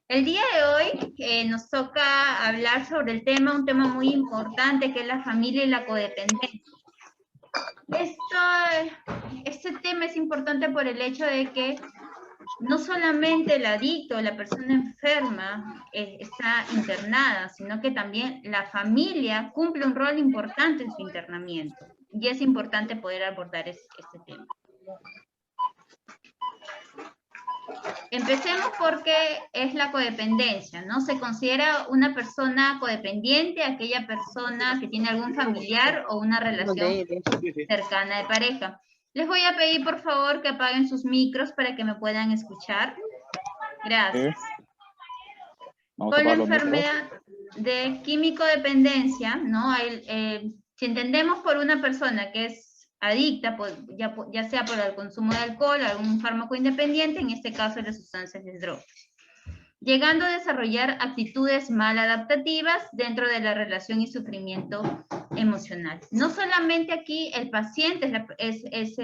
El día de hoy nos toca hablar sobre un tema muy importante que es la familia y la codependencia. Este tema es importante por el hecho de que no solamente el adicto, la persona enferma está internada, sino que también la familia cumple un rol importante en su internamiento. Y es importante poder abordar este tema. Empecemos porque es la codependencia, ¿no? Se considera una persona codependiente aquella persona que tiene algún familiar o una relación cercana de pareja. Les voy a pedir, por favor, que apaguen sus micros para que me puedan escuchar. Gracias. Con la enfermedad de químico-dependencia, ¿no? Si entendemos por una persona que es adicta, ya sea por el consumo de alcohol, algún fármaco independiente, en este caso las sustancias de drogas, llegando a desarrollar actitudes maladaptativas dentro de la relación y sufrimiento emocional. No solamente aquí el paciente es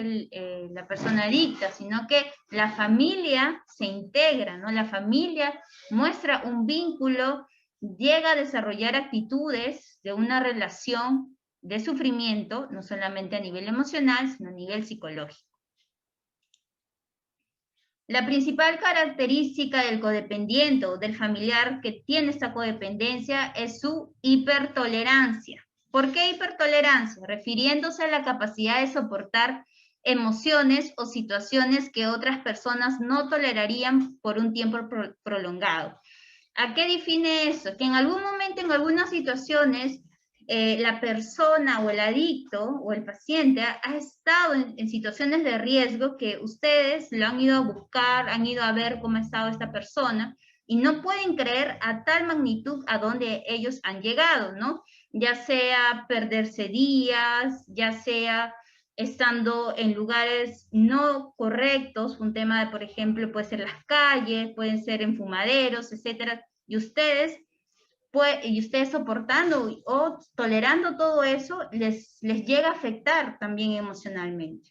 la persona adicta, sino que la familia se integra, ¿no? La familia muestra un vínculo, llega a desarrollar actitudes de una relación de sufrimiento, no solamente a nivel emocional, sino a nivel psicológico. La principal característica del codependiente o del familiar que tiene esta codependencia es su hipertolerancia. ¿Por qué hipertolerancia? Refiriéndose a la capacidad de soportar emociones o situaciones que otras personas no tolerarían por un tiempo prolongado. ¿A qué define eso? Que en algún momento, en algunas situaciones, la persona o el adicto o el paciente ha estado en situaciones de riesgo que ustedes lo han ido a buscar, han ido a ver cómo ha estado esta persona y no pueden creer a tal magnitud a donde ellos han llegado, ¿no? Ya sea perderse días, ya sea estando en lugares no correctos, un tema de, por ejemplo, puede ser las calles, pueden ser en fumaderos, etcétera, y ustedes soportando o tolerando todo eso, les llega a afectar también emocionalmente.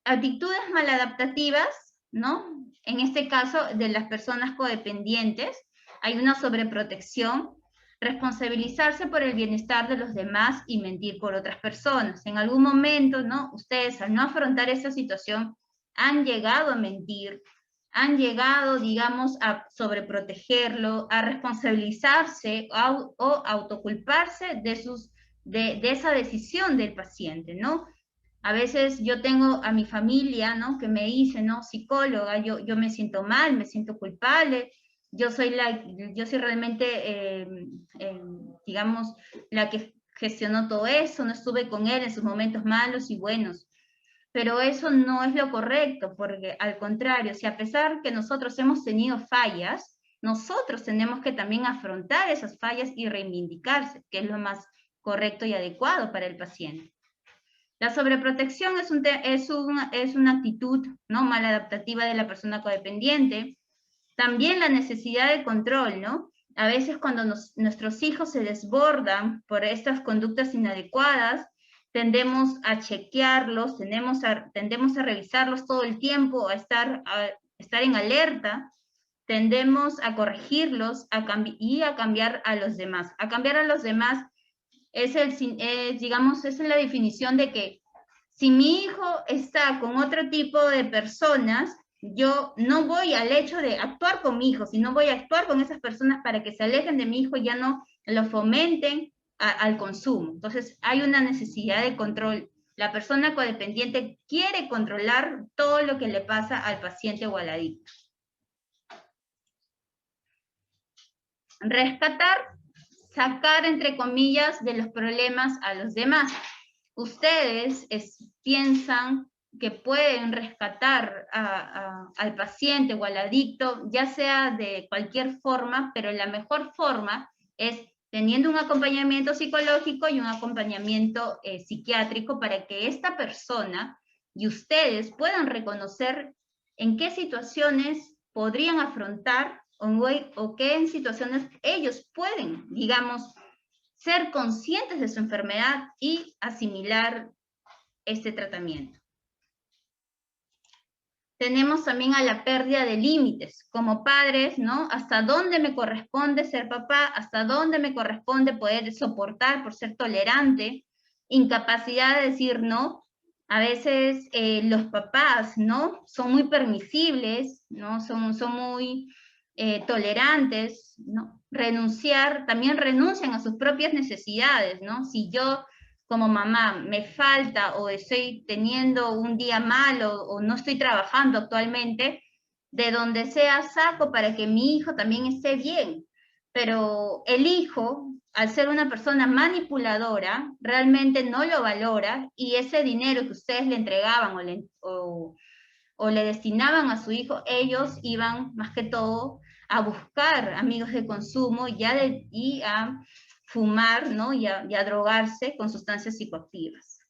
Actitudes maladaptativas, ¿no? En este caso, de las personas codependientes, hay una sobreprotección, responsabilizarse por el bienestar de los demás y mentir por otras personas. En algún momento, ¿no? Ustedes, al no afrontar esa situación, han llegado a mentir, han llegado, digamos, a sobreprotegerlo, a responsabilizarse o autoculparse de esa decisión del paciente, ¿no? A veces yo tengo a mi familia, ¿no? Que me dice, ¿no? Psicóloga, yo me siento mal, me siento culpable, yo soy realmente, digamos, la que gestionó todo eso, no estuve con él en sus momentos malos y buenos. Pero eso no es lo correcto, porque al contrario, si a pesar que nosotros hemos tenido fallas, nosotros tenemos que también afrontar esas fallas y reivindicarse, que es lo más correcto y adecuado para el paciente. La sobreprotección es una actitud, ¿no? Maladaptativa de la persona codependiente. También la necesidad de control, ¿no? A veces cuando nuestros hijos se desbordan por estas conductas inadecuadas, tendemos a chequearlos, tendemos a revisarlos todo el tiempo, a estar en alerta, tendemos a corregirlos y a cambiar a los demás. A cambiar a los demás digamos, es la definición de que si mi hijo está con otro tipo de personas, yo no voy al hecho de actuar con mi hijo, sino voy a actuar con esas personas para que se alejen de mi hijo y ya no lo fomenten al consumo. Entonces, hay una necesidad de control. La persona codependiente quiere controlar todo lo que le pasa al paciente o al adicto. Rescatar, sacar, entre comillas, de los problemas a los demás. Ustedes piensan que pueden rescatar al paciente o al adicto, ya sea de cualquier forma, pero la mejor forma es teniendo un acompañamiento psicológico y un acompañamiento psiquiátrico para que esta persona y ustedes puedan reconocer en qué situaciones podrían afrontar o qué en situaciones ellos pueden, digamos, ser conscientes de su enfermedad y asimilar este tratamiento. Tenemos también a la pérdida de límites. Como padres, ¿no? ¿Hasta dónde me corresponde ser papá? ¿Hasta dónde me corresponde poder soportar por ser tolerante? Incapacidad de decir no. A veces los papás, ¿no? Son muy permisibles, ¿no? Son muy tolerantes, ¿no? También renuncian a sus propias necesidades, ¿no? Si yo como mamá me falta o estoy teniendo un día malo o no estoy trabajando actualmente, de donde sea saco para que mi hijo también esté bien. Pero el hijo, al ser una persona manipuladora, realmente no lo valora y ese dinero que ustedes le entregaban o le destinaban a su hijo, ellos iban más que todo a buscar amigos de consumo y a fumar, ¿no? y a drogarse con sustancias psicoactivas.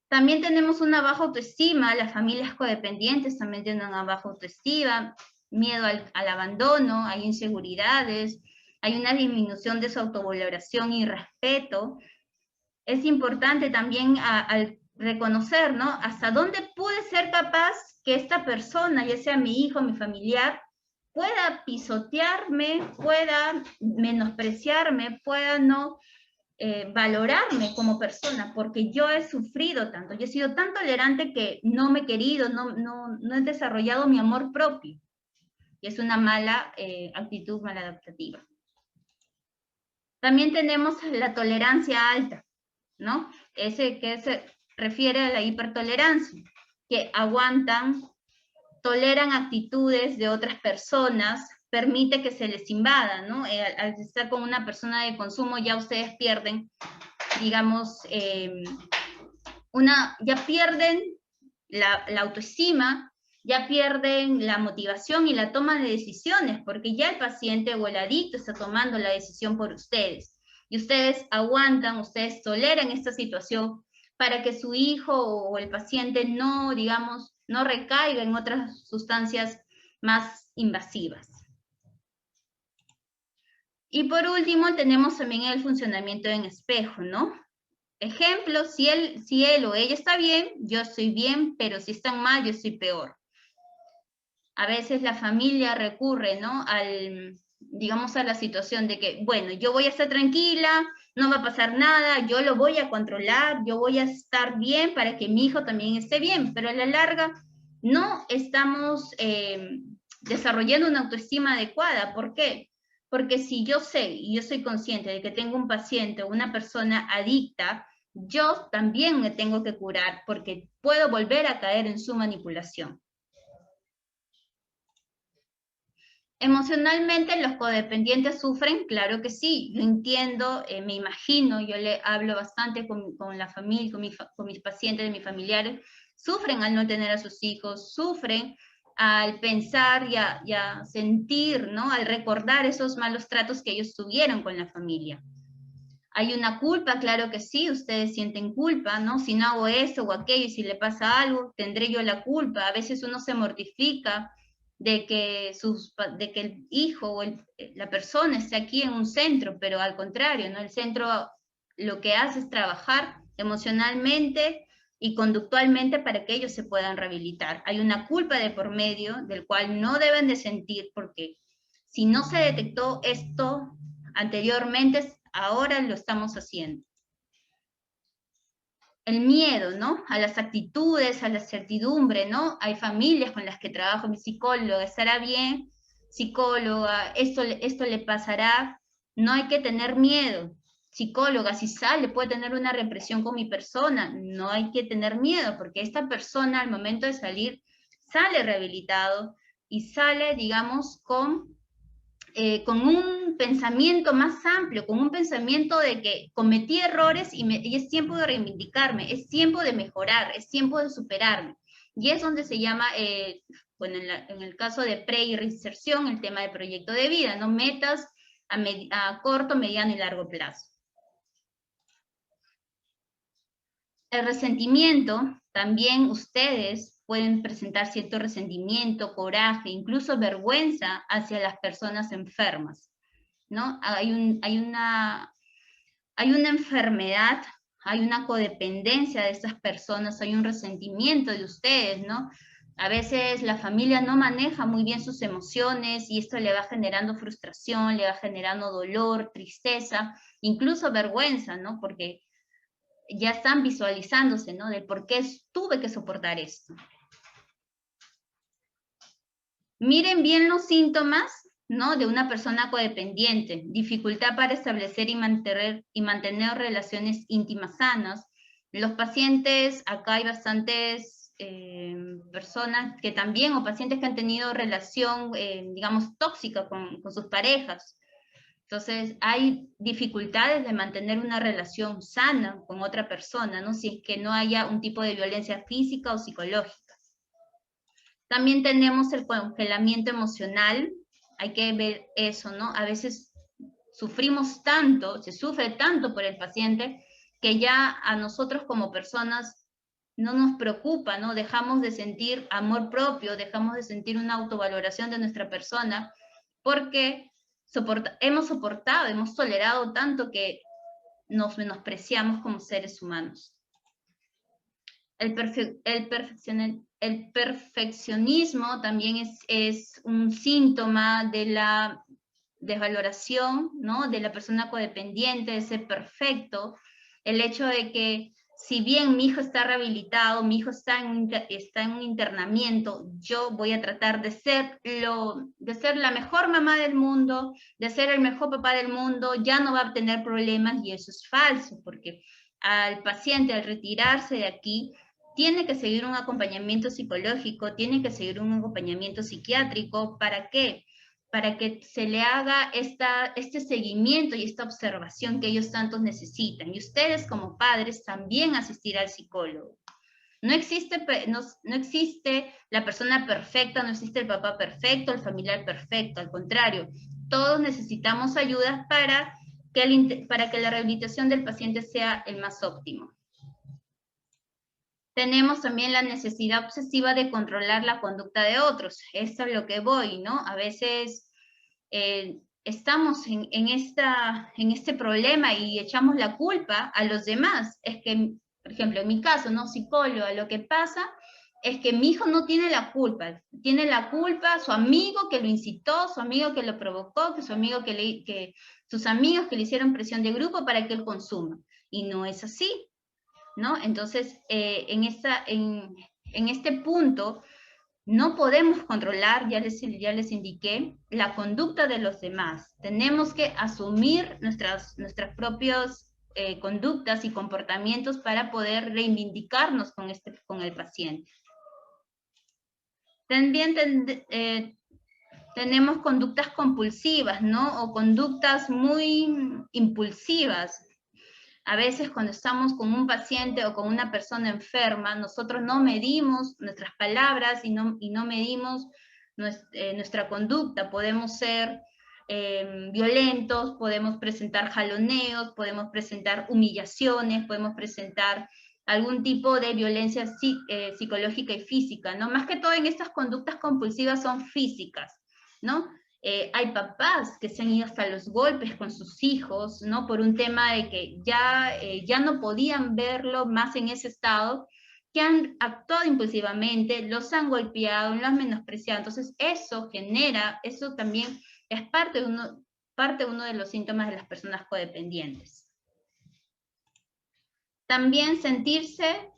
También tenemos una baja autoestima, las familias codependientes también tienen una baja autoestima, miedo al abandono, hay inseguridades, hay una disminución de su autovaloración y respeto. Es importante también al reconocer, ¿no? Hasta dónde pude ser capaz que esta persona, ya sea mi hijo, mi familiar, pueda pisotearme, pueda menospreciarme, pueda no valorarme como persona, porque yo he sufrido tanto, yo he sido tan tolerante que no me he querido, no he desarrollado mi amor propio. Y es una mala actitud maladaptativa. También tenemos la tolerancia alta, ¿no? Ese que se refiere a la hipertolerancia, que aguantan, toleran actitudes de otras personas, permite que se les invada, ¿no? Al estar con una persona de consumo ya ustedes pierden, digamos, ya pierden la autoestima, ya pierden la motivación y la toma de decisiones, porque ya el paciente o el adicto está tomando la decisión por ustedes. Y ustedes aguantan, ustedes toleran esta situación para que su hijo o el paciente no, digamos, no recaiga en otras sustancias más invasivas. Y por último, tenemos también el funcionamiento en espejo, ¿no? Ejemplo, si él o ella está bien, yo estoy bien, pero si están mal, yo estoy peor. A veces la familia recurre, ¿no? Digamos, a la situación de que, bueno, yo voy a estar tranquila, no va a pasar nada, yo lo voy a controlar, yo voy a estar bien para que mi hijo también esté bien, pero a la larga no estamos desarrollando una autoestima adecuada. ¿Por qué? Porque si yo sé y yo soy consciente de que tengo un paciente o una persona adicta, yo también me tengo que curar porque puedo volver a caer en su manipulación. ¿Emocionalmente los codependientes sufren? Claro que sí, yo entiendo, me imagino, yo le hablo bastante con la familia, con mis pacientes, de mis familiares, sufren al no tener a sus hijos, sufren al pensar y a sentir, ¿no? Al recordar esos malos tratos que ellos tuvieron con la familia. Hay una culpa, claro que sí, ustedes sienten culpa, ¿no? Si no hago esto o aquello, y si le pasa algo, tendré yo la culpa. A veces uno se mortifica de que el hijo o la persona esté aquí en un centro, pero al contrario, ¿no? El centro lo que hace es trabajar emocionalmente y conductualmente para que ellos se puedan rehabilitar. Hay una culpa de por medio del cual no deben de sentir, porque si no se detectó esto anteriormente, ahora lo estamos haciendo. El miedo, ¿no? A las actitudes, a la certidumbre, ¿no? Hay familias con las que trabajo, mi psicóloga, ¿estará bien? Psicóloga, esto le pasará. No hay que tener miedo. Psicóloga, si sale, puede tener una represión con mi persona. No hay que tener miedo, porque esta persona al momento de salir, sale rehabilitado y sale, digamos, con un pensamiento más amplio, con un pensamiento de que cometí errores y es tiempo de reivindicarme, es tiempo de mejorar, es tiempo de superarme. Y es donde se llama, bueno, en el caso de pre y reinserción, el tema de proyecto de vida, ¿no? Metas a corto, mediano y largo plazo. El resentimiento, también ustedes pueden presentar cierto resentimiento, coraje, incluso vergüenza hacia las personas enfermas, ¿no? Hay una enfermedad hay una codependencia de estas personas, hay un resentimiento de ustedes, ¿no? A veces la familia no maneja muy bien sus emociones y esto le va generando frustración, le va generando dolor, tristeza, incluso vergüenza, ¿no? Porque ya están visualizándose, ¿no? De por qué tuve que soportar esto. Miren bien los síntomas, ¿no? De una persona codependiente, dificultad para establecer y mantener relaciones íntimas sanas. Los pacientes, acá hay bastantes personas que también, o pacientes que han tenido relación, digamos, tóxica con sus parejas. Entonces, hay dificultades de mantener una relación sana con otra persona, ¿no? Si es que no haya un tipo de violencia física o psicológica. También tenemos el congelamiento emocional, hay que ver eso, ¿no? A veces sufrimos tanto, se sufre tanto por el paciente, que ya a nosotros como personas no nos preocupa, ¿no? Dejamos de sentir amor propio, dejamos de sentir una autovaloración de nuestra persona, porque hemos tolerado tanto que nos menospreciamos como seres humanos. El perfeccionismo también es un síntoma de la desvaloración, ¿no? De la persona codependiente, de ser perfecto. El hecho de que si bien mi hijo está rehabilitado, mi hijo está en un internamiento, yo voy a tratar de ser la mejor mamá del mundo, de ser el mejor papá del mundo, ya no va a tener problemas, y eso es falso, porque al paciente, al retirarse de aquí, tiene que seguir un acompañamiento psicológico, tiene que seguir un acompañamiento psiquiátrico. ¿Para qué? Para que se le haga este seguimiento y esta observación que ellos tantos necesitan. Y ustedes como padres también asistir al psicólogo. No existe la persona perfecta, no existe el papá perfecto, el familiar perfecto, al contrario, todos necesitamos ayudas para que la rehabilitación del paciente sea el más óptimo. Tenemos también la necesidad obsesiva de controlar la conducta de otros. Esto es lo que voy, ¿no? A veces estamos en este problema y echamos la culpa a los demás. Es que, por ejemplo, en mi caso, ¿no? Psicóloga, lo que pasa es que mi hijo no tiene la culpa. Tiene la culpa su amigo que lo incitó, su amigo que lo provocó, sus amigos que le hicieron presión de grupo para que él consuma. Y no es así, ¿no? Entonces, en este punto, no podemos controlar, ya les indiqué, la conducta de los demás. Tenemos que asumir nuestras propias conductas y comportamientos para poder reivindicarnos con el paciente. También tenemos conductas compulsivas, ¿no? O conductas muy impulsivas. A veces cuando estamos con un paciente o con una persona enferma, nosotros no medimos nuestras palabras y no medimos nuestra conducta. Podemos ser violentos, podemos presentar jaloneos, podemos presentar humillaciones, podemos presentar algún tipo de violencia psicológica y física, ¿no? Más que todo en estas conductas compulsivas son físicas, ¿no? Hay papás que se han ido hasta los golpes con sus hijos, ¿no? Por un tema de que ya no podían verlo más en ese estado, que han actuado impulsivamente, los han golpeado, los han menospreciado. Entonces, eso también es parte de uno de los síntomas de las personas codependientes. También sentirse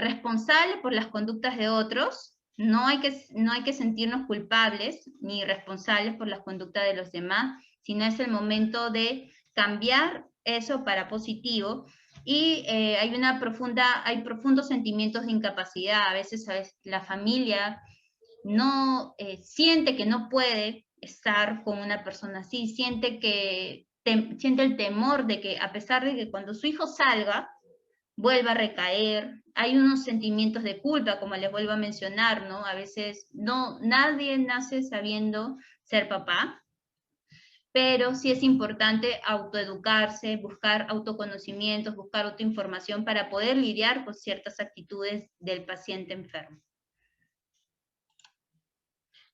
responsable por las conductas de otros. No hay que sentirnos culpables ni responsables por las conductas de los demás, sino es el momento de cambiar eso para positivo. Y hay profundos sentimientos de incapacidad. A veces la familia no siente que no puede estar con una persona así, siente el temor de que, a pesar de que cuando su hijo salga, vuelva a recaer. Hay unos sentimientos de culpa, como les vuelvo a mencionar, ¿no? A veces nadie nace sabiendo ser papá, pero sí es importante autoeducarse, buscar autoconocimientos, buscar autoinformación para poder lidiar con ciertas actitudes del paciente enfermo.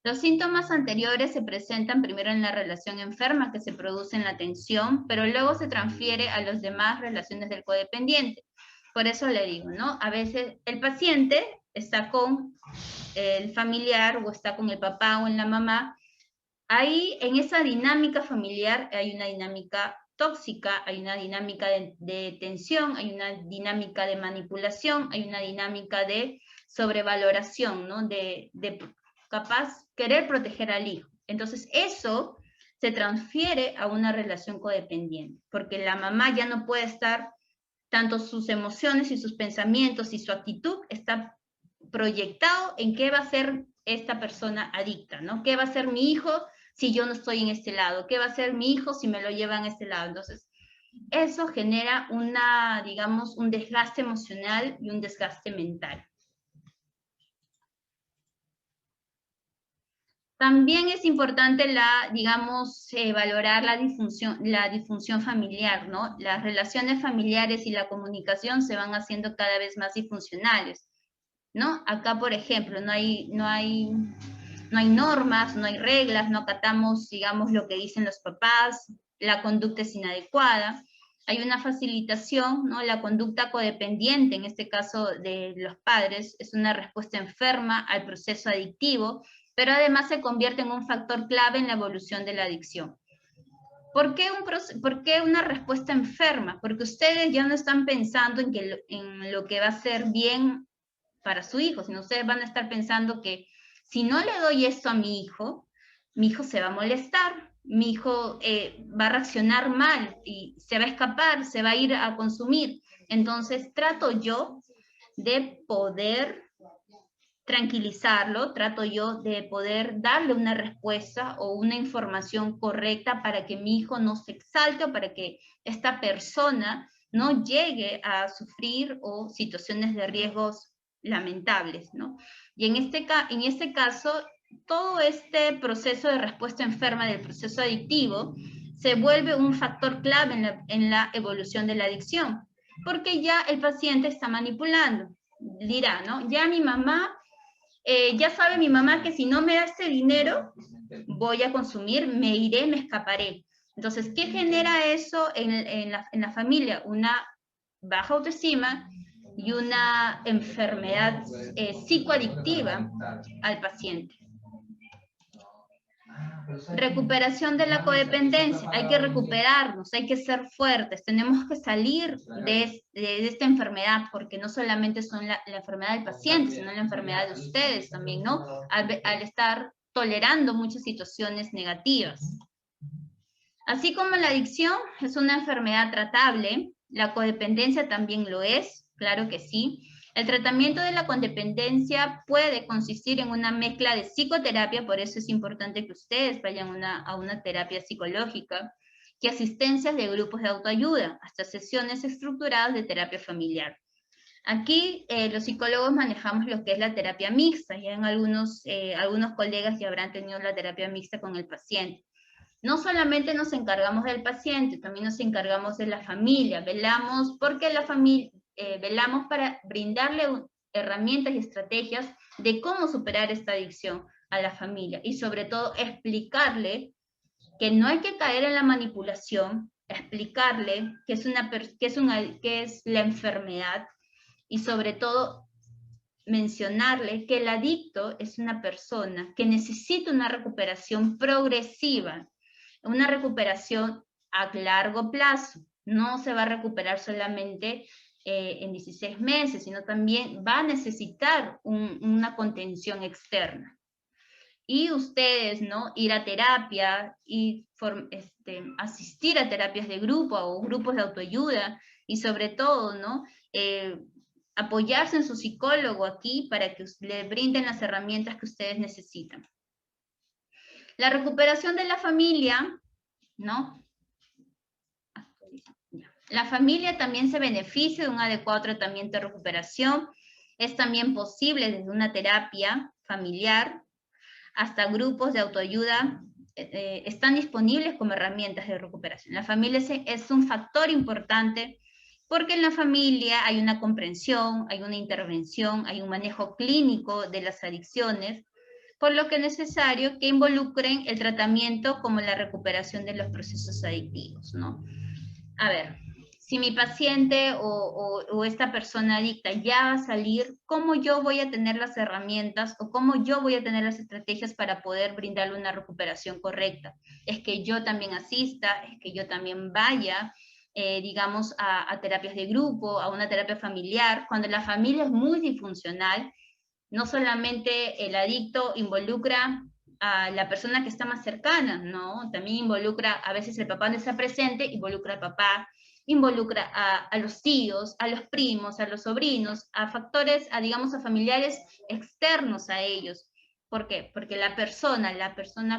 Los síntomas anteriores se presentan primero en la relación enferma que se produce en la tensión, pero luego se transfiere a las demás relaciones del codependiente. Por eso le digo, ¿no? A veces el paciente está con el familiar o está con el papá o en la mamá. Ahí, en esa dinámica familiar, hay una dinámica tóxica, hay una dinámica de tensión, hay una dinámica de manipulación, hay una dinámica de sobrevaloración, ¿no? De capaz querer proteger al hijo. Entonces, eso se transfiere a una relación codependiente, porque la mamá ya no puede estar, tanto sus emociones y sus pensamientos y su actitud está proyectado en qué va a ser esta persona adicta, ¿no? ¿Qué va a ser mi hijo si yo no estoy en este lado? ¿Qué va a ser mi hijo si me lo llevan a este lado? Entonces, eso genera una, digamos, un desgaste emocional y un desgaste mental. También es importante digamos, valorar la disfunción familiar, ¿no? Las relaciones familiares y la comunicación se van haciendo cada vez más disfuncionales, ¿no? Acá, por ejemplo, no hay normas, no hay reglas, no acatamos, digamos, lo que dicen los papás, la conducta es inadecuada, hay una facilitación, ¿no? La conducta codependiente, en este caso de los padres, es una respuesta enferma al proceso adictivo, pero además se convierte en un factor clave en la evolución de la adicción. ¿Por qué una respuesta enferma? Porque ustedes ya no están pensando en lo que va a ser bien para su hijo, sino ustedes van a estar pensando que si no le doy esto a mi hijo se va a molestar, mi hijo va a reaccionar mal y se va a escapar, se va a ir a consumir. Entonces trato yo de poder tranquilizarlo, trato yo de poder darle una respuesta o una información correcta para que mi hijo no se exalte o para que esta persona no llegue a sufrir o situaciones de riesgos lamentables, ¿no? Y en este caso, todo este proceso de respuesta enferma del proceso adictivo se vuelve un factor clave en la evolución de la adicción, porque ya el paciente está manipulando. Dirá, ¿no? Ya mi mamá ya sabe mi mamá que si no me da este dinero, voy a consumir, me iré, me escaparé. Entonces, ¿qué genera eso en la familia? Una baja autoestima y una enfermedad psicoadictiva al paciente. Recuperación de la codependencia. Hay que recuperarnos, hay que ser fuertes, tenemos que salir de esta enfermedad, porque no solamente son la enfermedad del paciente, sino la enfermedad de ustedes también, ¿no? Al estar tolerando muchas situaciones negativas. Así como la adicción es una enfermedad tratable, la codependencia también lo es, claro que sí. El tratamiento de la codependencia puede consistir en una mezcla de psicoterapia, por eso es importante que ustedes vayan a una terapia psicológica, y asistencias de grupos de autoayuda, hasta sesiones estructuradas de terapia familiar. Aquí los psicólogos manejamos lo que es la terapia mixta, ya en algunos colegas ya habrán tenido la terapia mixta con el paciente. No solamente nos encargamos del paciente, también nos encargamos de la familia, velamos para brindarle herramientas y estrategias de cómo superar esta adicción a la familia y sobre todo explicarle que no hay que caer en la manipulación, explicarle que es la enfermedad y sobre todo mencionarle que el adicto es una persona que necesita una recuperación progresiva, una recuperación a largo plazo. No se va a recuperar solamente en 16 meses, sino también va a necesitar una contención externa. Y ustedes, ¿no? Ir a terapia y asistir a terapias de grupo o grupos de autoayuda y sobre todo, ¿no? Apoyarse en su psicólogo aquí para que le brinden las herramientas que ustedes necesitan. La recuperación de la familia, ¿no? La familia también se beneficia de un adecuado tratamiento de recuperación. Es también posible desde una terapia familiar hasta grupos de autoayuda están disponibles como herramientas de recuperación. La familia es un factor importante porque en la familia hay una comprensión, hay una intervención, hay un manejo clínico de las adicciones, por lo que es necesario que involucren el tratamiento como la recuperación de los procesos adictivos, ¿no? A ver, si mi paciente o esta persona adicta ya va a salir, ¿cómo yo voy a tener las herramientas o cómo yo voy a tener las estrategias para poder brindarle una recuperación correcta? Es que yo también asista, es que yo también vaya, digamos, a terapias de grupo, a una terapia familiar. Cuando la familia es muy disfuncional, no solamente el adicto involucra a la persona que está más cercana, ¿no? También involucra, a veces el papá no está presente, involucra al papá, involucra a los tíos, a los primos, a los sobrinos, a factores, digamos, a familiares externos a ellos. ¿Por qué? Porque la persona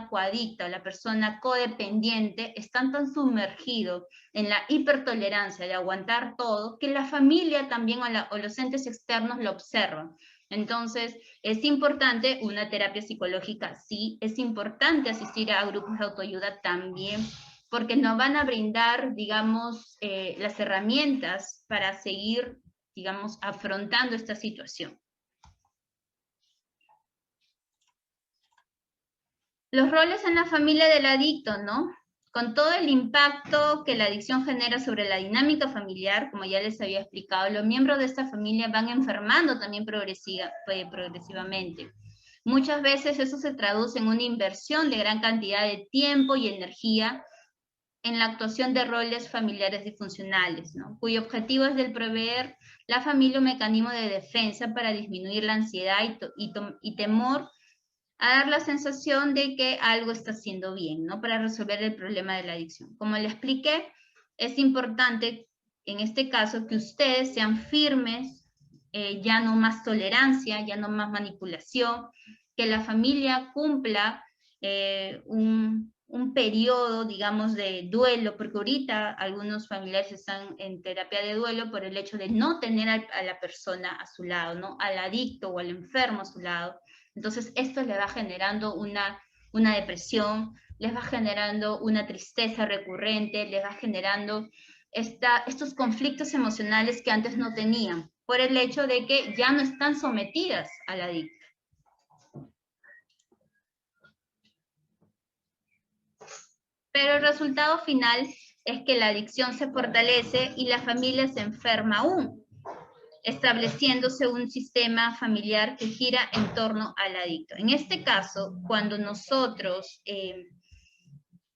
coadicta, la persona codependiente, están tan sumergido en la hipertolerancia de aguantar todo, que la familia también o los entes externos lo observan. Entonces, es importante una terapia psicológica, sí, es importante asistir a grupos de autoayuda también, porque nos van a brindar, digamos, las herramientas para seguir, digamos, afrontando esta situación. Los roles en la familia del adicto, ¿no? Con todo el impacto que la adicción genera sobre la dinámica familiar, como ya les había explicado, los miembros de esta familia van enfermando también progresivamente. Muchas veces eso se traduce en una inversión de gran cantidad de tiempo y energía en la actuación de roles familiares disfuncionales, ¿no? Cuyo objetivo es el proveer la familia un mecanismo de defensa para disminuir la ansiedad y temor, a dar la sensación de que algo está haciendo bien, ¿no? Para resolver el problema de la adicción. Como le expliqué, es importante en este caso que ustedes sean firmes, ya no más tolerancia, ya no más manipulación, que la familia cumpla un periodo, digamos, de duelo, porque ahorita algunos familiares están en terapia de duelo por el hecho de no tener a la persona a su lado, ¿no? Al adicto o al enfermo a su lado. Entonces, esto le va generando una depresión, les va generando una tristeza recurrente, les va generando estos conflictos emocionales que antes no tenían, por el hecho de que ya no están sometidas al adicto. Pero el resultado final es que la adicción se fortalece y la familia se enferma aún, estableciéndose un sistema familiar que gira en torno al adicto. En este caso, cuando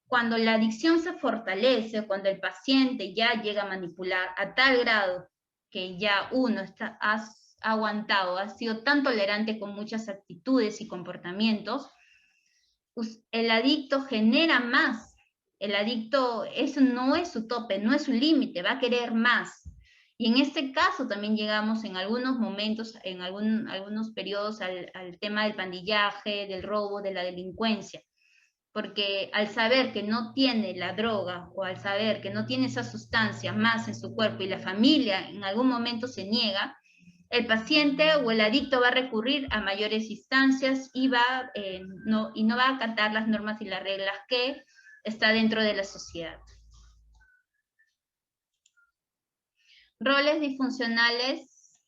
cuando la adicción se fortalece, cuando el paciente ya llega a manipular a tal grado que ya uno ha aguantado, ha sido tan tolerante con muchas actitudes y comportamientos, el adicto genera más. El adicto, eso no es su tope, no es su límite, va a querer más. Y en este caso también llegamos en algunos momentos, en algunos periodos al tema del pandillaje, del robo, de la delincuencia. Porque al saber que no tiene la droga o al saber que no tiene esa sustancia más en su cuerpo y la familia en algún momento se niega, el paciente o el adicto va a recurrir a mayores instancias y no va a acatar las normas y las reglas que está dentro de la sociedad. Roles disfuncionales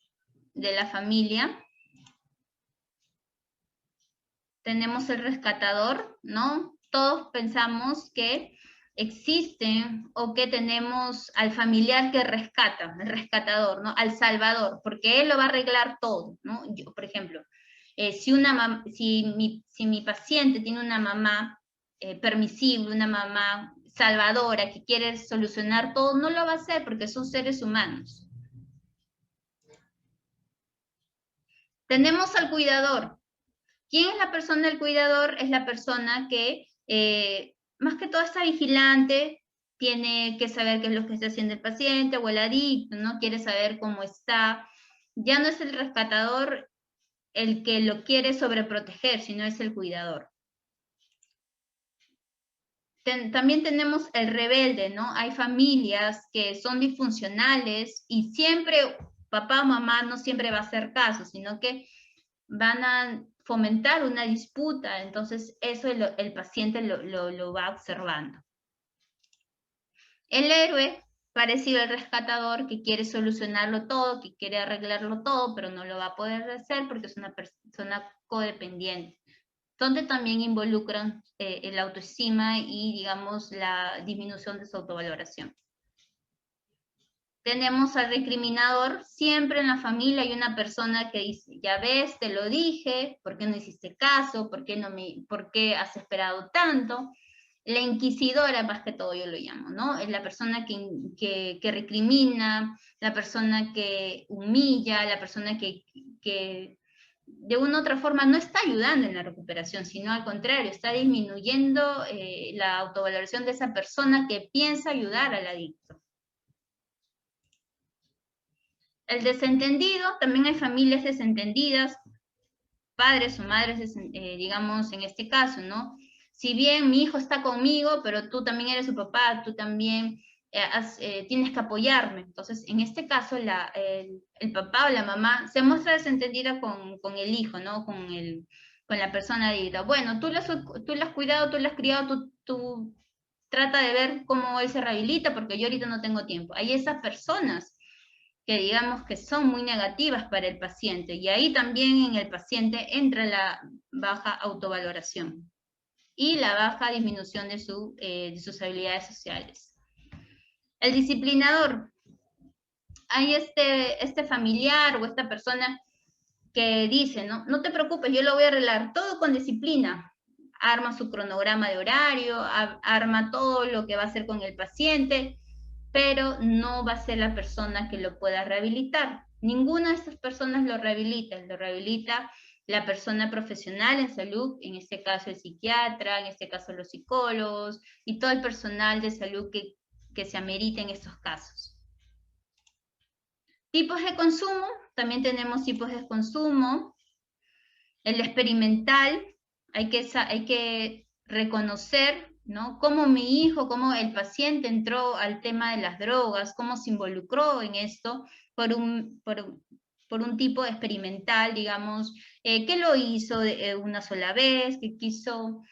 de la familia. Tenemos el rescatador, ¿no? Todos pensamos que existe o que tenemos al familiar que rescata, el rescatador, ¿no? Al salvador, porque él lo va a arreglar todo, ¿no? Yo, por ejemplo, si mi paciente tiene una mamá permisible, una mamá salvadora que quiere solucionar todo, no lo va a hacer porque son seres humanos. Tenemos al cuidador. ¿Quién es la persona del cuidador? Es la persona que más que todo está vigilante, tiene que saber qué es lo que está haciendo el paciente o el adicto, ¿no? Quiere saber cómo está. Ya no es el rescatador el que lo quiere sobreproteger, sino es el cuidador. También tenemos el rebelde, ¿no? Hay familias que son disfuncionales y siempre papá o mamá no siempre va a hacer caso, sino que van a fomentar una disputa, entonces eso el paciente lo va observando. El héroe, parecido al rescatador, que quiere solucionarlo todo, que quiere arreglarlo todo, pero no lo va a poder hacer porque es una persona codependiente. donde también involucran la autoestima y, digamos, la disminución de su autovaloración. Tenemos al recriminador. Siempre en la familia hay una persona que dice, ya ves, te lo dije, ¿por qué no hiciste caso? ¿Por qué has esperado tanto? La inquisidora, más que todo yo lo llamo, ¿no? Es la persona que recrimina, la persona que humilla, la persona que de una u otra forma no está ayudando en la recuperación, sino al contrario, está disminuyendo la autovaloración de esa persona que piensa ayudar al adicto. El desentendido, también hay familias desentendidas, padres o madres, digamos, en este caso, ¿no? Si bien mi hijo está conmigo, pero tú también eres su papá, tú también tienes que apoyarme. Entonces, en este caso, el papá o la mamá se muestra desentendida con el hijo, ¿no? Con la persona adicta. Bueno, tú lo has cuidado, tú lo has criado, tú trata de ver cómo él se rehabilita, porque yo ahorita no tengo tiempo. Hay esas personas que digamos que son muy negativas para el paciente, y ahí también en el paciente entra la baja autovaloración y la baja disminución de sus habilidades sociales. El disciplinador. Hay este familiar o esta persona que dice, no te preocupes, yo lo voy a arreglar todo con disciplina. Arma su cronograma de horario, arma todo lo que va a hacer con el paciente, pero no va a ser la persona que lo pueda rehabilitar. Ninguna de estas personas lo rehabilita la persona profesional en salud, en este caso el psiquiatra, en este caso los psicólogos y todo el personal de salud que se amerita en estos casos. Tipos de consumo, también tenemos tipos de consumo. El experimental, hay que reconocer, ¿no? Cómo mi hijo, cómo el paciente entró al tema de las drogas, cómo se involucró en esto por un tipo experimental, digamos, que lo hizo una sola vez, que quiso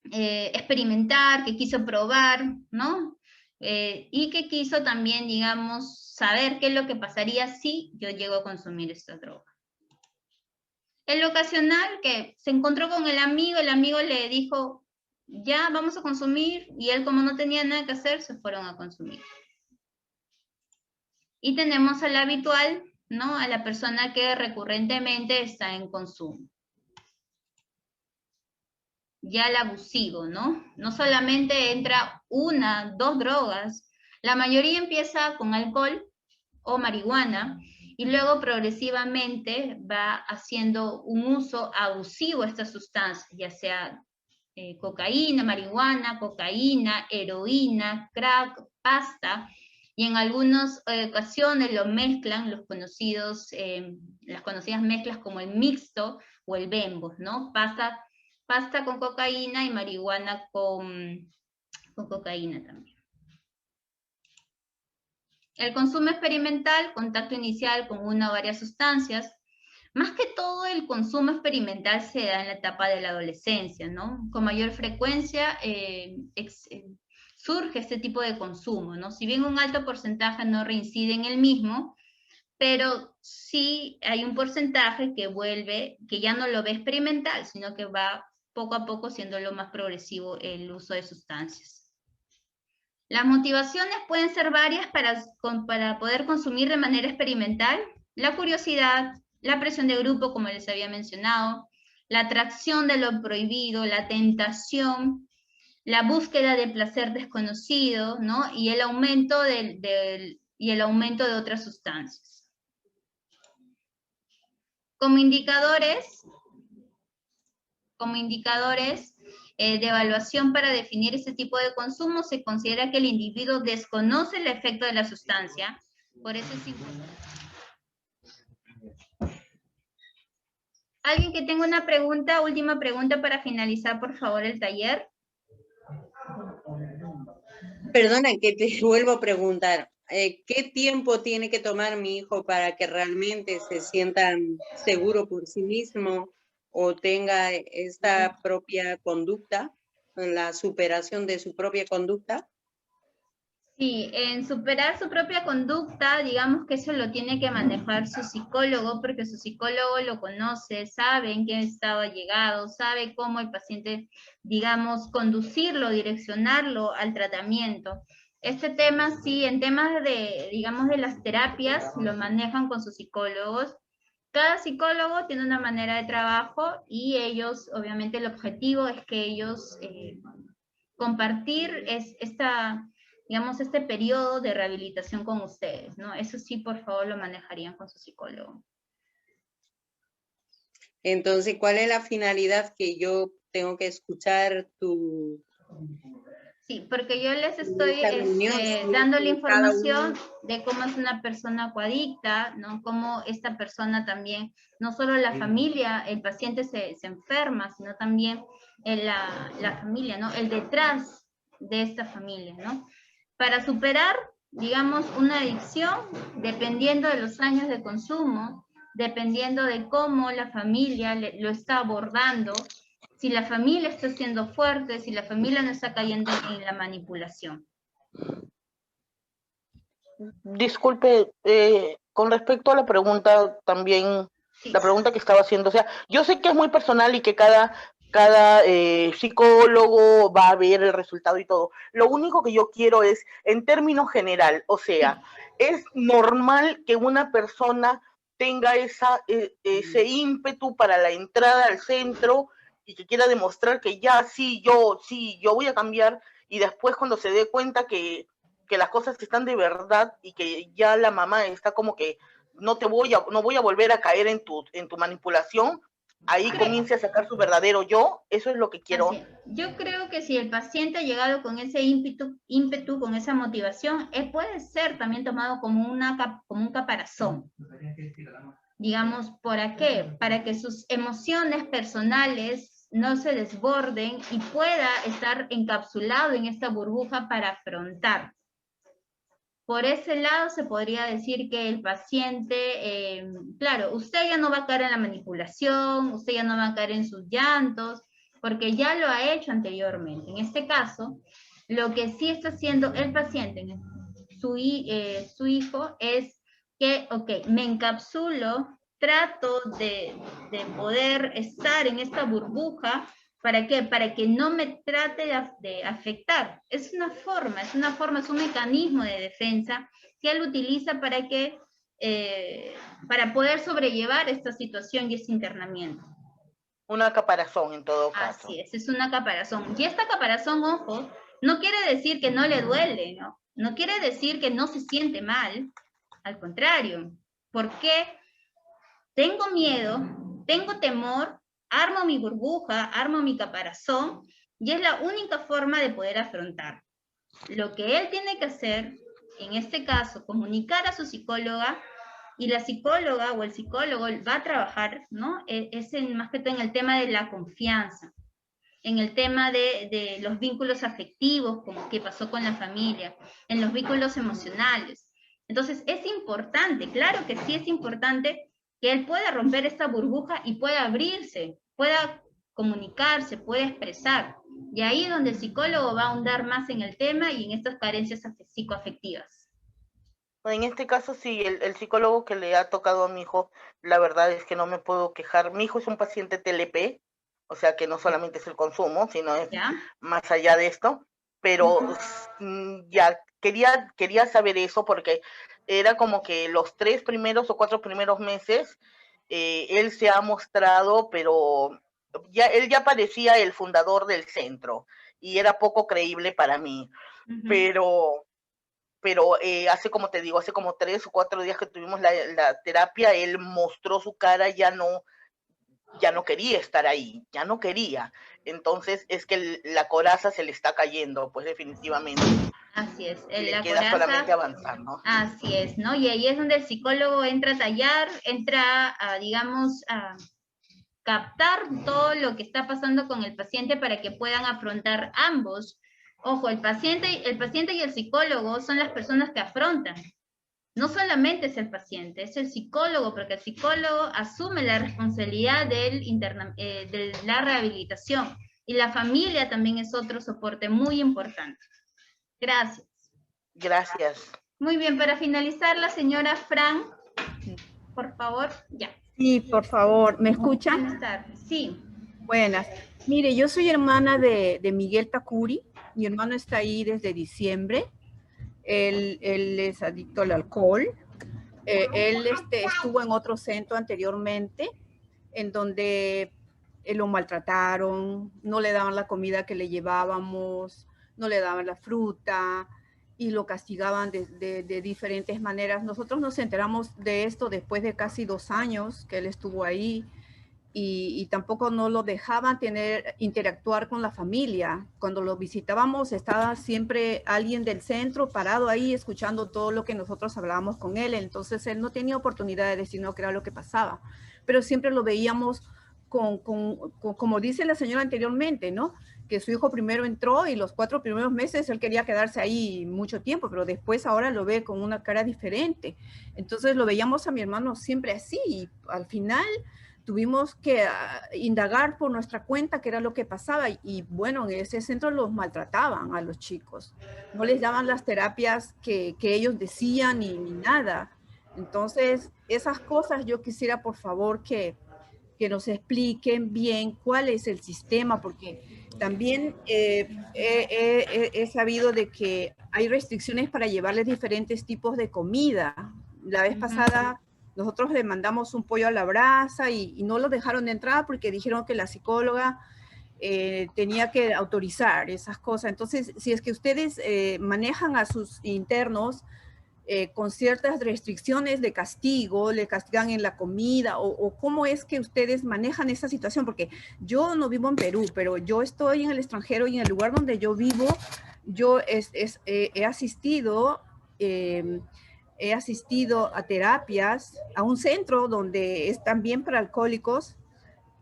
experimentar, que quiso probar, ¿no? Y que quiso también, digamos, saber qué es lo que pasaría si yo llego a consumir esta droga. El ocasional, que se encontró con el amigo le dijo, ya vamos a consumir, y él, como no tenía nada que hacer, se fueron a consumir. Y tenemos al habitual, ¿no? A la persona que recurrentemente está en consumo. Ya el abusivo, ¿no? No solamente entra una, dos drogas, la mayoría empieza con alcohol o marihuana, y luego progresivamente va haciendo un uso abusivo de estas sustancias, ya sea cocaína, marihuana, cocaína, heroína, crack, pasta, y en algunas ocasiones lo mezclan las conocidas mezclas como el mixto o el bembos, ¿no? Pasta con cocaína y marihuana con cocaína también. El consumo experimental, contacto inicial con una o varias sustancias. Más que todo, el consumo experimental se da en la etapa de la adolescencia, ¿no? Con mayor frecuencia surge este tipo de consumo, ¿no? Si bien un alto porcentaje no reincide en el mismo, pero sí hay un porcentaje que ya no lo ve experimental, sino que va poco a poco siendo lo más progresivo el uso de sustancias. Las motivaciones pueden ser varias para poder consumir de manera experimental: la curiosidad, la presión de grupo, como les había mencionado, la atracción de lo prohibido, la tentación, la búsqueda de placer desconocido, ¿no? Y el aumento de otras sustancias. Como indicadores de evaluación para definir este tipo de consumo, se considera que el individuo desconoce el efecto de la sustancia. Por eso es importante. ¿Alguien que tenga una pregunta, última pregunta para finalizar, por favor, el taller? Perdona que te vuelvo a preguntar. ¿Qué tiempo tiene que tomar mi hijo para que realmente se sienta seguro por sí mismo o tenga esta propia conducta, la superación de su propia conducta? Sí, en superar su propia conducta, digamos que eso lo tiene que manejar su psicólogo, porque su psicólogo lo conoce, sabe en qué estado ha llegado, sabe cómo el paciente, digamos, conducirlo, direccionarlo al tratamiento. Este tema, sí, en temas de, digamos, de las terapias, lo manejan con sus psicólogos. Cada psicólogo tiene una manera de trabajo y ellos, obviamente, el objetivo es que ellos compartir digamos, este periodo de rehabilitación con ustedes, ¿no? Eso sí, por favor, lo manejarían con su psicólogo. Entonces, ¿cuál es la finalidad que yo tengo que escuchar tu... Sí, porque yo les estoy reunión, dando la información de cómo es una persona coadicta, ¿no? Cómo esta persona también, no solo la familia, el paciente se enferma, sino también la familia, ¿no? El detrás de esta familia, ¿no? Para superar, digamos, una adicción, dependiendo de los años de consumo, dependiendo de cómo la familia lo está abordando, si la familia está siendo fuerte, si la familia no está cayendo en la manipulación. Disculpe, con respecto a la pregunta también, sí, la pregunta que estaba haciendo, o sea, yo sé que es muy personal y que cada psicólogo va a ver el resultado y todo. Lo único que yo quiero es, en términos general, o sea, es normal que una persona tenga ese ímpetu para la entrada al centro y que quiera demostrar que ya yo voy a cambiar, y después cuando se dé cuenta que las cosas están de verdad y que ya la mamá está como que no voy a volver a caer en tu manipulación, ahí comience a sacar su verdadero yo. Eso es lo que quiero. Yo creo que si el paciente ha llegado con ese ímpetu, con esa motivación, puede ser también tomado como un caparazón. Digamos, ¿para qué? Para que sus emociones personales no se desborden y pueda estar encapsulado en esta burbuja para afrontar. Por ese lado se podría decir que el paciente, claro, usted ya no va a caer en la manipulación, usted ya no va a caer en sus llantos, porque ya lo ha hecho anteriormente. En este caso, lo que sí está haciendo el paciente, su hijo, es que, ok, me encapsulo, trato de poder estar en esta burbuja. ¿Para qué? Para que no me trate de afectar. Es una forma, es un mecanismo de defensa que él utiliza para poder sobrellevar esta situación y este internamiento. Una caparazón en todo caso. Así es una caparazón. Y esta caparazón, ojo, no quiere decir que no le duele, ¿no? No quiere decir que no se siente mal. Al contrario, porque tengo miedo, tengo temor, armo mi burbuja, armo mi caparazón, y es la única forma de poder afrontar. Lo que él tiene que hacer, en este caso, comunicar a su psicóloga, y la psicóloga o el psicólogo va a trabajar, ¿no? Más que todo en el tema de la confianza, en el tema de los vínculos afectivos, como que pasó con la familia, en los vínculos emocionales. Entonces, es importante, claro que sí es importante que él pueda romper esta burbuja y pueda abrirse, pueda comunicarse, pueda expresar. Y ahí es donde el psicólogo va a ahondar más en el tema y en estas carencias psicoafectivas. En este caso, sí, el psicólogo que le ha tocado a mi hijo, la verdad es que no me puedo quejar. Mi hijo es un paciente TLP, o sea que no solamente es el consumo, sino es más allá de esto, pero ya quería saber eso porque era como que los 3 primeros o 4 primeros meses él se ha mostrado, pero él ya parecía el fundador del centro y era poco creíble para mí, pero hace, como te digo, hace como 3 o 4 días que tuvimos la terapia, él mostró su cara, ya no quería estar ahí, ya no quería. Entonces es que la coraza se le está cayendo, pues definitivamente. Así es. Le queda solamente avanzar, ¿no? Así es, ¿no? Y ahí es donde el psicólogo entra a tallar, entra a, digamos, a captar todo lo que está pasando con el paciente para que puedan afrontar ambos. Ojo, el paciente y el psicólogo son las personas que afrontan. No solamente es el paciente, es el psicólogo, porque el psicólogo asume la responsabilidad de la rehabilitación. Y la familia también es otro soporte muy importante. Gracias. Gracias. Muy bien, para finalizar, la señora Fran, por favor, ya. Sí, por favor, ¿me escuchan? Buenas tardes, sí. Buenas. Mire, yo soy hermana de Miguel Tacuri. Mi hermano está ahí desde diciembre. Él es adicto al alcohol. Él estuvo en otro centro anteriormente, en donde lo maltrataron, no le daban la comida que le llevábamos, no le daban la fruta y lo castigaban de diferentes maneras. Nosotros nos enteramos de esto después de casi 2 años que él estuvo ahí. Y tampoco no lo dejaban interactuar con la familia. Cuando lo visitábamos estaba siempre alguien del centro parado ahí escuchando todo lo que nosotros hablábamos con él. Entonces él no tenía oportunidad de decir no, qué era lo que pasaba. Pero siempre lo veíamos como dice la señora anteriormente, ¿no? Que su hijo primero entró y los 4 primeros meses él quería quedarse ahí mucho tiempo, pero después ahora lo ve con una cara diferente. Entonces lo veíamos a mi hermano siempre así y al final tuvimos que indagar por nuestra cuenta qué era lo que pasaba y bueno, en ese centro los maltrataban a los chicos. No les daban las terapias que ellos decían ni nada. Entonces, esas cosas yo quisiera por favor que nos expliquen bien cuál es el sistema, porque también he sabido de que hay restricciones para llevarles diferentes tipos de comida. La vez pasada nosotros le mandamos un pollo a la brasa y no lo dejaron de entrar porque dijeron que la psicóloga tenía que autorizar esas cosas. Entonces, si es que ustedes manejan a sus internos con ciertas restricciones de castigo, le castigan en la comida, o cómo es que ustedes manejan esa situación, porque yo no vivo en Perú, pero yo estoy en el extranjero y en el lugar donde yo vivo, yo he asistido a terapias, a un centro donde es también para alcohólicos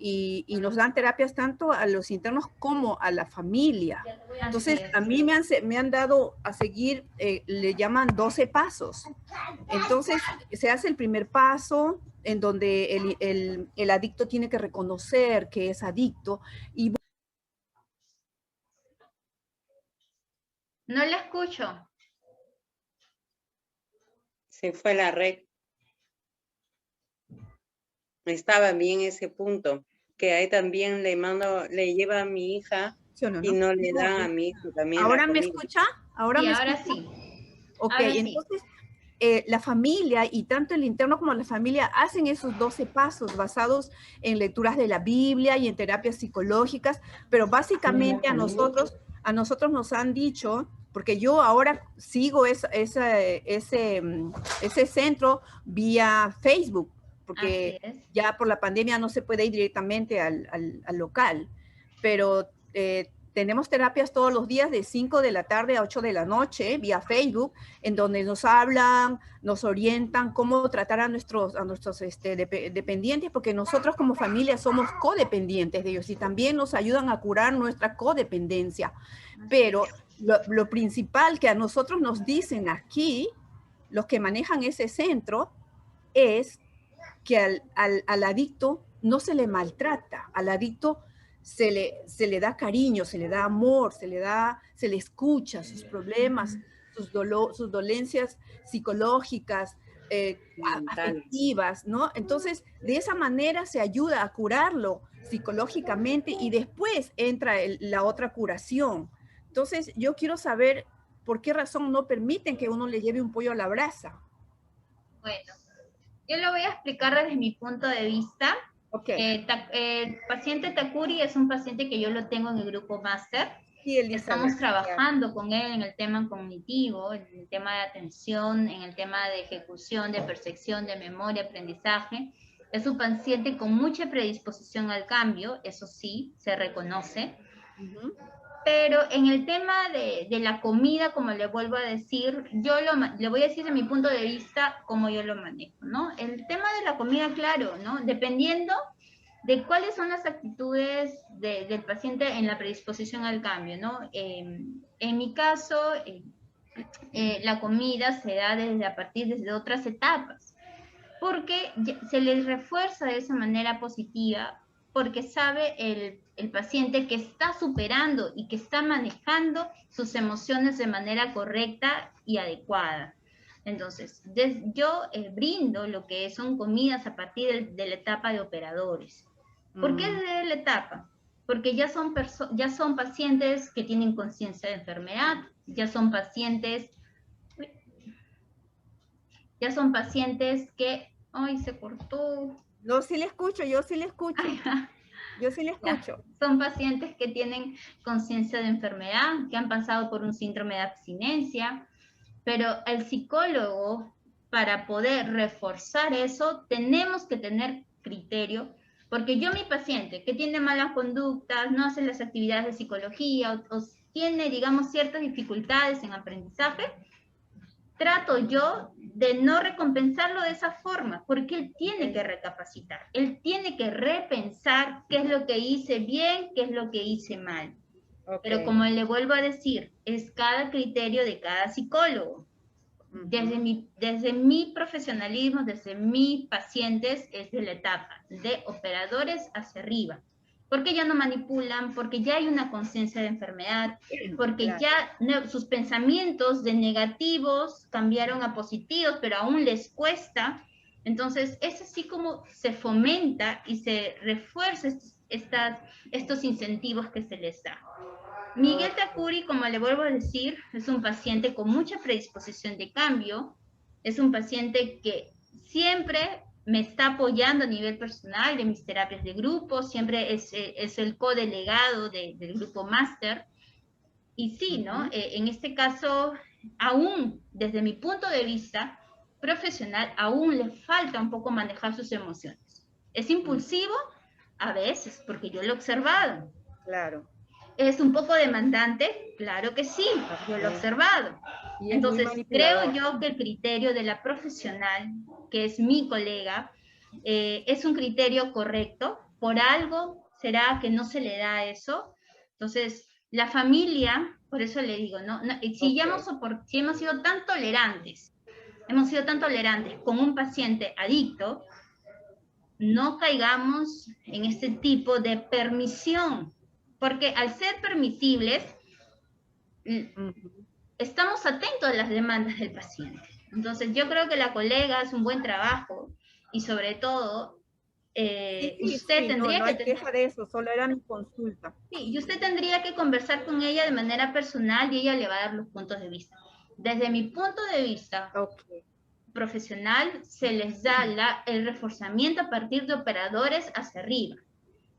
y nos dan terapias tanto a los internos como a la familia. Entonces, a mí me han dado a seguir, le llaman 12 pasos. Entonces, se hace el primer paso en donde el adicto tiene que reconocer que es adicto y no la escucho. Se fue la red. Estaba bien ese punto, que ahí también le lleva a mi hija y no le dan a mi hijo también. ¿Ahora me escucha? ¿Ahora sí? Ok, ahora entonces la familia y tanto el interno como la familia hacen esos 12 pasos basados en lecturas de la Biblia y en terapias psicológicas, pero básicamente a nosotros nos han dicho, porque yo ahora sigo ese centro vía Facebook, porque ya por la pandemia no se puede ir directamente al local, pero tenemos terapias todos los días de 5 de la tarde a 8 de la noche vía Facebook, en donde nos hablan, nos orientan cómo tratar a nuestros dependientes, porque nosotros como familia somos codependientes de ellos y también nos ayudan a curar nuestra codependencia. Pero lo principal que a nosotros nos dicen aquí, los que manejan ese centro, es que al adicto no se le maltrata, al adicto se le da cariño, se le da amor, se le escucha sus problemas, sus dolencias psicológicas, afectivas, ¿no? Entonces, de esa manera se ayuda a curarlo psicológicamente y después entra la otra curación. Entonces, yo quiero saber por qué razón no permiten que uno le lleve un pollo a la brasa. Bueno, yo lo voy a explicar desde mi punto de vista. Okay. El paciente Tacuri es un paciente que yo lo tengo en el grupo máster. Sí, estamos trabajando con él en el tema cognitivo, en el tema de atención, en el tema de ejecución, de percepción, de memoria, aprendizaje. Es un paciente con mucha predisposición al cambio, eso sí, se reconoce. Pero en el tema de la comida, como le vuelvo a decir, le voy a decir de mi punto de vista cómo yo lo manejo, ¿no? El tema de la comida, claro, ¿no? Dependiendo de cuáles son las actitudes del paciente en la predisposición al cambio, ¿no? En mi caso, la comida se da a partir de otras etapas, porque se les refuerza de esa manera positiva porque sabe el paciente que está superando y que está manejando sus emociones de manera correcta y adecuada. Entonces, yo brindo lo que son comidas a partir de la etapa de operadores. ¿Por qué desde la etapa? Porque ya son pacientes que tienen conciencia de enfermedad, ya son pacientes que... ¡Ay, se cortó! No, sí le escucho, yo sí le escucho. Yo sí le escucho. Ya, son pacientes que tienen conciencia de enfermedad, que han pasado por un síndrome de abstinencia, pero el psicólogo, para poder reforzar eso, tenemos que tener criterio, porque yo, mi paciente que tiene malas conductas, no hace las actividades de psicología o tiene, digamos, ciertas dificultades en aprendizaje, trato yo de no recompensarlo de esa forma, porque él tiene que recapacitar, él tiene que repensar qué es lo que hice bien, qué es lo que hice mal. Pero como le vuelvo a decir, es cada criterio de cada psicólogo. Desde mi profesionalismo, desde mis pacientes, es de la etapa de operadores hacia arriba. Porque ya no manipulan, porque ya hay una conciencia de enfermedad, porque ya sus pensamientos de negativos cambiaron a positivos, pero aún les cuesta. Entonces, es así como se fomenta y se refuerza estos incentivos que se les da. Miguel Takuri, como le vuelvo a decir, es un paciente con mucha predisposición de cambio, es un paciente que siempre me está apoyando a nivel personal de mis terapias de grupo, siempre es el codelegado del grupo máster, y sí, ¿no? En este caso, aún desde mi punto de vista profesional, aún le falta un poco manejar sus emociones. ¿Es impulsivo? A veces, porque yo lo he observado. Claro. ¿Es un poco demandante? Claro que sí, yo lo he observado. Entonces, creo yo que el criterio de la profesional, que es mi colega, es un criterio correcto. Por algo será que no se le da eso. Entonces, la familia, por eso le digo, si hemos sido tan tolerantes, con un paciente adicto, no caigamos en este tipo de permisión, porque al ser permisibles, estamos atentos a las demandas del paciente. Entonces, yo creo que la colega hace un buen trabajo y sobre todo, usted tendría no hay queja de eso, solo era mi consulta. Sí, y usted tendría que conversar con ella de manera personal y ella le va a dar los puntos de vista. Desde mi punto de vista profesional, se les da el reforzamiento a partir de operadores hacia arriba.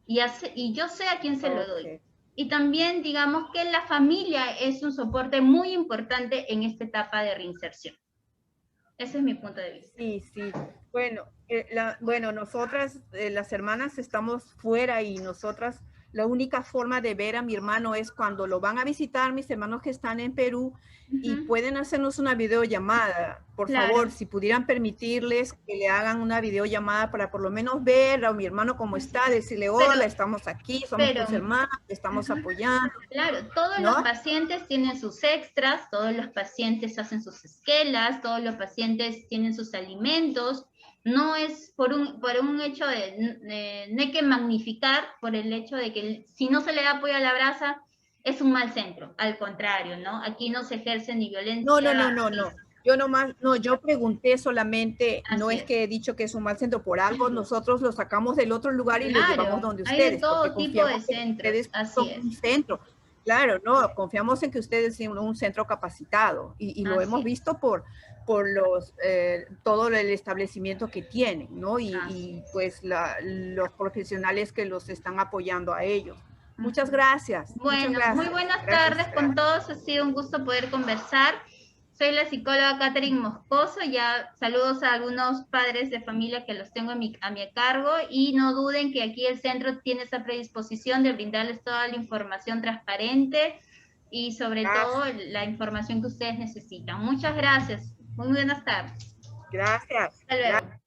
Y yo sé a quién se lo doy. Y también, digamos que la familia es un soporte muy importante en esta etapa de reinserción. Ese es mi punto de vista. Sí, sí. Bueno, nosotras, las hermanas, estamos fuera y nosotras, la única forma de ver a mi hermano es cuando lo van a visitar mis hermanos que están en Perú y pueden hacernos una videollamada. Por favor, si pudieran permitirles que le hagan una videollamada para por lo menos ver a mi hermano cómo está, decirle, hola, estamos aquí, somos tus hermanas, te estamos apoyando. Claro, todos los pacientes tienen sus extras, todos los pacientes hacen sus esquelas, todos los pacientes tienen sus alimentos. No es por un hecho de no hay que magnificar por el hecho de que si no se le da apoyo a la brasa, es un mal centro. Al contrario, ¿no? Aquí no se ejerce ni violencia. No. Yo pregunté solamente, no es que he dicho que es un mal centro, por algo nosotros lo sacamos del otro lugar y lo llevamos donde ustedes. Hay de todo tipo de centros, así es. Un centro. Claro, no, confiamos en que ustedes tienen un centro capacitado y lo hemos visto por todo el establecimiento que tienen, ¿no? Y pues los profesionales que los están apoyando a ellos. Muchas gracias. Bueno, muchas gracias. Muy buenas tardes con todos. Ha sido un gusto poder conversar. Soy la psicóloga Catherine Moscoso. Ya saludos a algunos padres de familia que los tengo a mi cargo y no duden que aquí el centro tiene esa predisposición de brindarles toda la información transparente y sobre todo la información que ustedes necesitan. Muchas gracias. Muy buenas tardes. Gracias. Hasta luego.